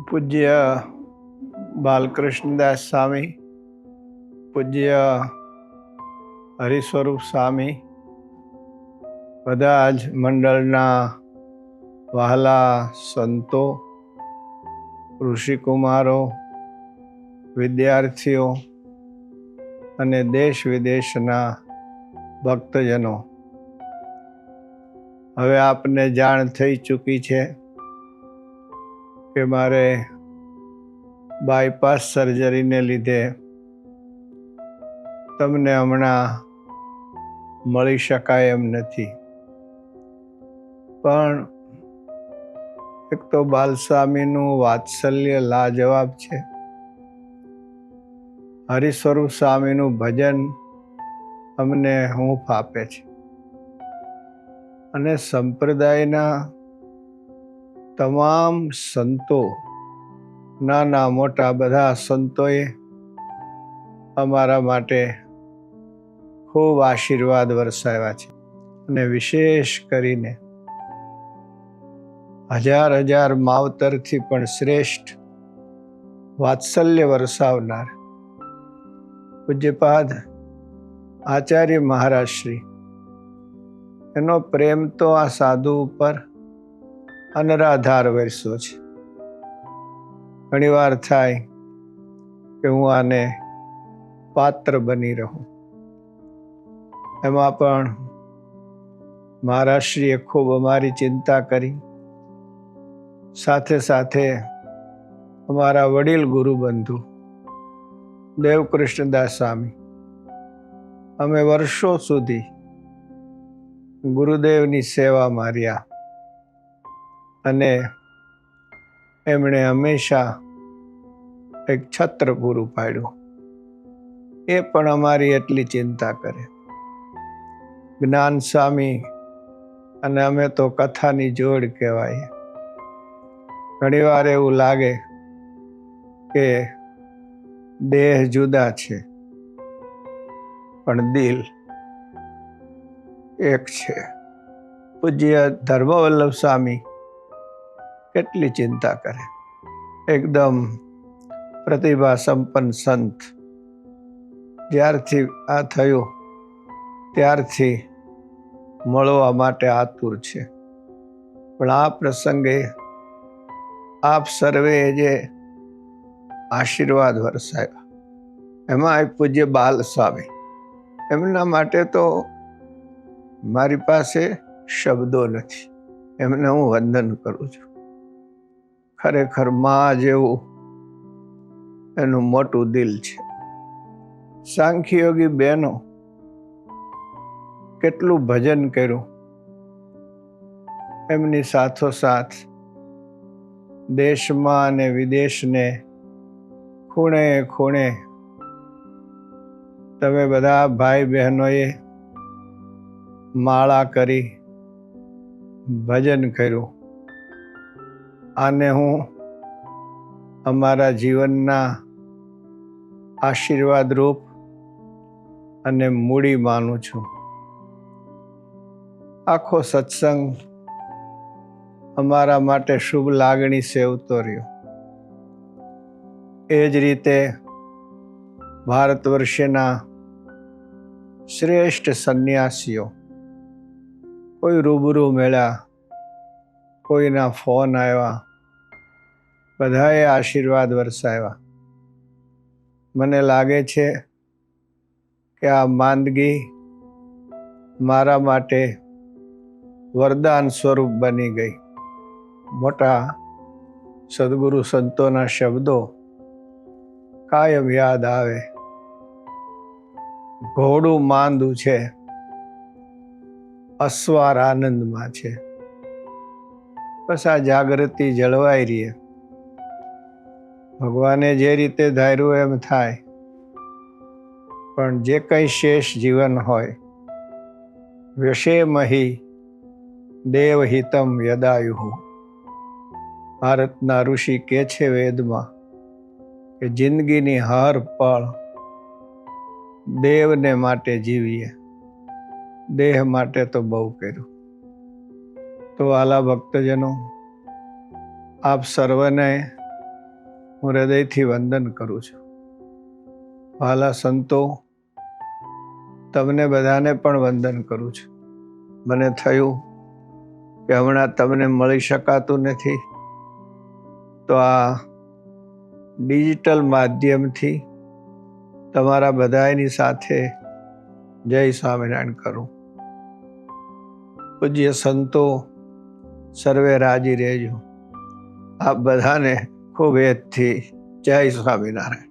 પૂજ્ય બાલકૃષ્ણદાસ સ્વામી, પૂજ્ય હરિસ્વરૂપ સ્વામી, બધા જ મંડળના વહાલા સંતો, ઋષિકુમારો, વિદ્યાર્થીઓ અને દેશ વિદેશના ભક્તજનો, હવે આપને જાણ થઈ ચૂકી છે કે મારે બાયપાસ સર્જરીને લીધે તમને હમણાં મળી શકાય એમ નથી. પણ એક તો બાલસ્વામીનું વાત્સલ્ય લાજવાબ છે. હરિસ્વરૂપ સ્વામીનું ભજન અમને હૂંફ આપે છે અને સંપ્રદાયના તમામ સંતો, નાના મોટા બધા સંતોએ અમારા માટે ખૂબ આશીર્વાદ વરસાવ્યા છે. અને વિશેષ કરીને હજાર હજાર માવતરથી પણ શ્રેષ્ઠ વાત્સલ્ય વરસાવનાર પૂજ્યપાદ આચાર્ય મહારાજ શ્રી, એનો પ્રેમ તો આ સાધુ ઉપર અનરાધાર વરસ્યો છે. ઘણીવાર થાય કે હું આને પાત્ર બની રહું. એમાં પણ મહારાજશ્રીએ ખૂબ અમારી ચિંતા કરી. સાથે સાથે અમારા વડીલ ગુરુબંધુ દેવકૃષ્ણદાસ સ્વામી, અમે વર્ષો સુધી ગુરુદેવની સેવામાં રહ્યા અને એમણે હંમેશા એક છત્ર પૂરું પાડ્યું. એ પણ અમારી એટલી ચિંતા કરે. જ્ઞાન સ્વામી અને અમે તો કથાની જોડ કહેવાય. ઘણીવાર એવું લાગે કે દેહ જુદા છે પણ દિલ એક છે. પૂજ્ય ધર્મવલ્લભ સ્વામી કેટલી ચિંતા કરે. એકદમ પ્રતિભા સંપન્ન સંત. જ્યારથી આ થયું ત્યારથી મળવા માટે આતુર છે. પણ આ પ્રસંગે આપ સર્વે જે આશીર્વાદ વરસાવ્યા, એમાં પૂજ્ય બાલ સ્વામી, એમના માટે તો મારી પાસે શબ્દો નથી. એમને હું વંદન કરું છું. ખરેખર માં જેવું એનું મોટું દિલ છે. સાંખ્યયોગી બહેનો કેટલું ભજન કર્યું. એમની સાથોસાથ દેશમાં અને વિદેશને ખૂણે ખૂણે તમે બધા ભાઈ બહેનોએ માળા કરી ભજન કર્યું. આને હું અમારા જીવનના આશીર્વાદ રૂપ અને મૂડી માનું છું. આખો સત્સંગ અમારા માટે શુભ લાગણી સેવતો રહ્યો. એ જ રીતે ભારત વર્ષના શ્રેષ્ઠ સંન્યાસીઓ કોઈ રૂબરૂ મળ્યા, કોઈના ફોન આવ્યા, બધાએ આશીર્વાદ વરસાવ્યા. મને લાગે છે કે આ માંદગી મારા માટે વરદાન સ્વરૂપ બની ગઈ. મોટા સદગુરુ સંતોના શબ્દો કાયમ યાદ આવે. ઘોડું માંદું છે, અસવાર આનંદમાં છે. બસ આ જાગૃતિ જળવાઈ રહે. ભગવાને જે રીતે ધાર્યું એમ થાય. પણ જે કંઈ શેષ જીવન હોય, વ્યશેમહી દેવહિતમ યદાયુઃ. ભારતના ઋષિ કે છે વેદમાં કે જિંદગીની હર પળ દેવને માટે જીવીએ. દેહ માટે તો બહુ કર્યું. તો આલા ભક્તજનો, આપ સર્વને હું હૃદયથી વંદન કરું છું. વહાલા સંતો, તમને બધાને પણ વંદન કરું છું. મને થયું કે હમણાં તમને મળી શકાતું નથી, તો આ ડિજિટલ માધ્યમથી તમારા બધાની સાથે જય સ્વામિનારાયણ કરું. પૂજ્ય સંતો સર્વે રાજી રહેજો. આપ બધાને ખૂબ હેતથી જય સ્વામિનારાયણ.